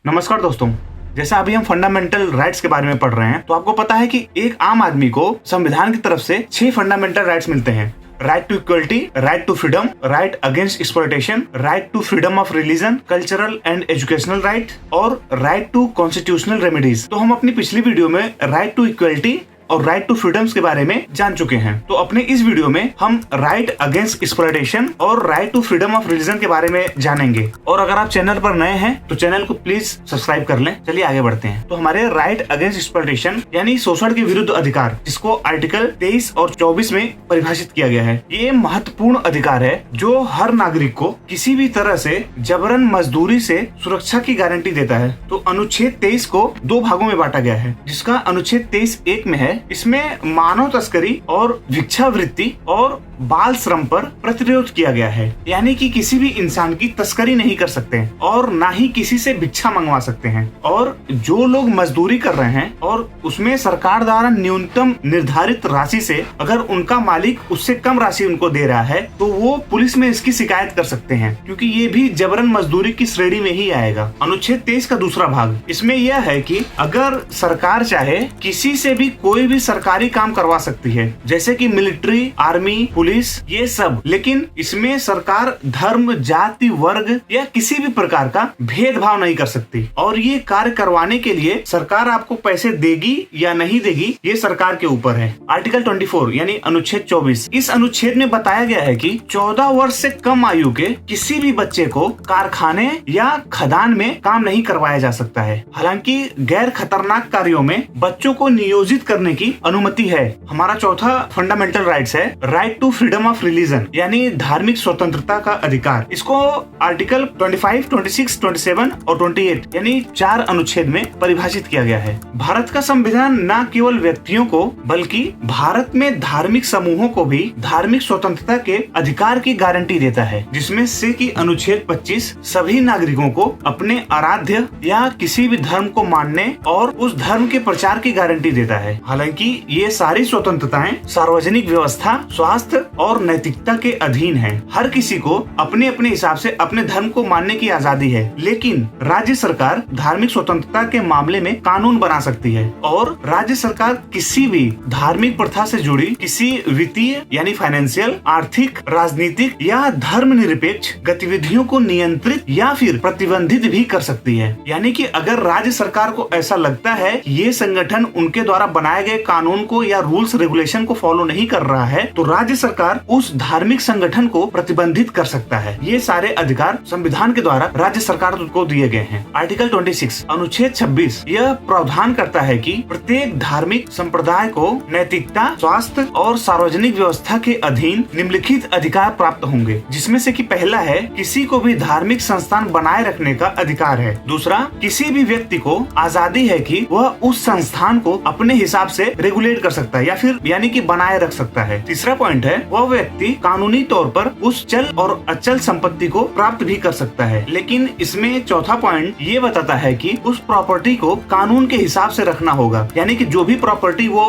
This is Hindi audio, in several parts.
नमस्कार दोस्तों, जैसा अभी हम फंडामेंटल राइट्स के बारे में पढ़ रहे हैं, तो आपको पता है कि एक आम आदमी को संविधान की तरफ से 6 फंडामेंटल राइट्स मिलते हैं। Right to equality, right to freedom, right against exploitation, right to freedom of religion, cultural and educational right और राइट टू कॉन्स्टिट्यूशनल रेमेडीज। तो हम अपनी पिछली वीडियो में राइट टू इक्वलिटी और राइट टू फ्रीडम्स के बारे में जान चुके हैं। तो अपने इस वीडियो में हम राइट अगेंस्ट एक्सप्लॉयटेशन और right to freedom of religion के बारे में जानेंगे। और अगर आप चैनल पर नए हैं तो चैनल को प्लीज सब्सक्राइब कर लें। चलिए आगे बढ़ते हैं। तो हमारे राइट अगेंस्ट एक्सप्लॉयटेशन यानी शोषण के विरुद्ध अधिकार, जिसको आर्टिकल 23 और 24 में परिभाषित किया गया है। ये महत्वपूर्ण अधिकार है जो हर नागरिक को किसी भी तरह से जबरन मजदूरी से सुरक्षा की गारंटी देता है। तो अनुच्छेद 23 को 2 भागों में बांटा गया है, जिसका अनुच्छेद 23(1) में है, इसमें मानव तस्करी और भिक्षावृत्ति और बाल श्रम पर प्रतिरोध किया गया है। यानी कि किसी भी इंसान की तस्करी नहीं कर सकते और ना ही किसी से भिक्षा मंगवा सकते हैं। और जो लोग मजदूरी कर रहे हैं और उसमें सरकार द्वारा न्यूनतम निर्धारित राशि से अगर उनका मालिक उससे कम राशि उनको दे रहा है तो वो पुलिस में इसकी शिकायत कर सकते हैं, क्योंकि ये भी जबरन मजदूरी की श्रेणी में ही आएगा। अनुच्छेद 23 का दूसरा भाग इसमें यह है कि अगर सरकार चाहे किसी से भी कोई भी सरकारी काम करवा सकती है, जैसे कि मिलिट्री, आर्मी, पुलिस, ये सब, लेकिन इसमें सरकार धर्म, जाति, वर्ग या किसी भी प्रकार का भेदभाव नहीं कर सकती। और ये कार्य करवाने के लिए सरकार आपको पैसे देगी या नहीं देगी, ये सरकार के ऊपर है। आर्टिकल 24 यानी अनुच्छेद 24, इस अनुच्छेद में बताया गया है कि 14 वर्ष से कम आयु के किसी भी बच्चे को कारखाने या खदान में काम नहीं करवाया जा सकता है। हालांकि गैर खतरनाक कार्यों में बच्चों को नियोजित करने की अनुमति है। हमारा चौथा फंडामेंटल राइट्स है right to freedom of religion यानी धार्मिक स्वतंत्रता का अधिकार। इसको आर्टिकल 25, 26, 27 और 28 यानी 4 अनुच्छेद में परिभाषित किया गया है। भारत का संविधान न केवल व्यक्तियों को बल्कि भारत में धार्मिक समूहों को भी धार्मिक स्वतंत्रता के अधिकार की गारंटी देता है, जिसमें से कि अनुच्छेद 25 सभी नागरिकों को अपने आराध्य या किसी भी धर्म को मानने और उस धर्म के प्रचार की गारंटी देता है। हालांकि ये सारी स्वतंत्रताएं सार्वजनिक व्यवस्था, स्वास्थ्य और नैतिकता के अधीन है। हर किसी को अपने अपने हिसाब से अपने धर्म को मानने की आजादी है, लेकिन राज्य सरकार धार्मिक स्वतंत्रता के मामले में कानून बना सकती है। और राज्य सरकार किसी भी धार्मिक प्रथा से जुड़ी किसी वित्तीय यानी फाइनेंशियल, आर्थिक, राजनीतिक या धर्म निरपेक्ष गतिविधियों को नियंत्रित या फिर प्रतिबंधित भी कर सकती है। यानी कि अगर राज्य सरकार को ऐसा लगता है कि ये संगठन उनके द्वारा बनाए गए कानून को या रूल्स रेगुलेशन को फॉलो नहीं कर रहा है, तो राज्य सरकार उस धार्मिक संगठन को प्रतिबंधित कर सकता है। ये सारे अधिकार संविधान के द्वारा राज्य सरकार को दिए गए हैं। आर्टिकल 26 अनुच्छेद 26 यह प्रावधान करता है कि प्रत्येक धार्मिक संप्रदाय को नैतिकता, स्वास्थ्य और सार्वजनिक व्यवस्था के अधीन निम्नलिखित अधिकार प्राप्त होंगे, जिसमें से कि पहला है किसी को भी धार्मिक संस्थान बनाए रखने का अधिकार है। दूसरा, किसी भी व्यक्ति को आजादी है कि वह उस संस्थान को अपने हिसाब से रेगुलेट कर सकता है या फिर यानी कि बनाए रख सकता है। तीसरा पॉइंट है वह व्यक्ति कानूनी तौर पर उस चल और अचल संपत्ति को प्राप्त भी कर सकता है। लेकिन इसमें चौथा पॉइंट ये बताता है कि उस प्रॉपर्टी को कानून के हिसाब से रखना होगा, यानी कि जो भी प्रॉपर्टी वो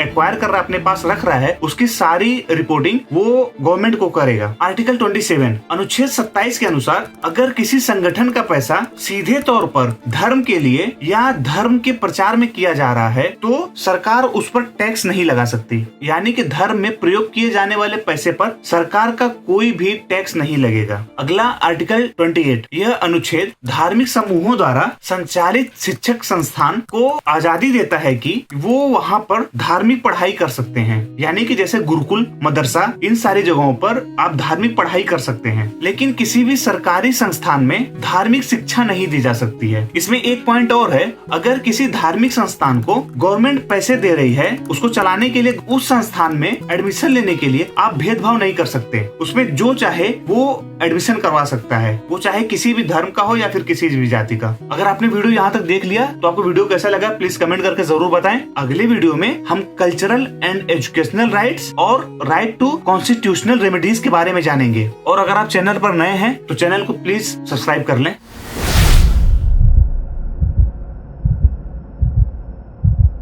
एक्वायर कर रहा है, अपने पास रख रहा है, उसकी सारी रिपोर्टिंग वो गवर्नमेंट को करेगा। आर्टिकल 27 अनुच्छेद 27 के अनुसार अगर किसी संगठन का पैसा सीधे तौर पर धर्म के लिए या धर्म के प्रचार में किया जा रहा है तो सरकार उस पर टैक्स नहीं लगा सकती। यानी कि धर्म में प्रयोग किए जाने वाले पैसे पर सरकार का कोई भी टैक्स नहीं लगेगा। अगला आर्टिकल 28 यह अनुच्छेद धार्मिक समूहों द्वारा संचालित शिक्षक संस्थान को आजादी देता है कि वो वहाँ पर धार्मिक पढ़ाई कर सकते हैं। यानी कि जैसे गुरुकुल, मदरसा, इन सारी जगहों पर आप धार्मिक पढ़ाई कर सकते हैं, लेकिन किसी भी सरकारी संस्थान में धार्मिक शिक्षा नहीं दी जा सकती है। इसमें एक पॉइंट और है, अगर किसी धार्मिक संस्थान को गवर्नमेंट पैसे दे रही है उसको चलाने के लिए, उस संस्थान में एडमिशन लेने के लिए आप भेदभाव नहीं कर सकते। उसमें जो चाहे वो एडमिशन करवा सकता है, वो चाहे किसी भी धर्म का हो या फिर किसी भी जाति का। अगर आपने वीडियो यहाँ तक देख लिया तो आपको वीडियो कैसा लगा प्लीज कमेंट करके जरूर बताएं। अगले वीडियो में हम कल्चरल एंड एजुकेशनल राइट्स और राइट टू कॉन्स्टिट्यूशनल रेमेडीज के बारे में जानेंगे। और अगर आप चैनल पर नए हैं तो चैनल को प्लीज सब्सक्राइब कर लें।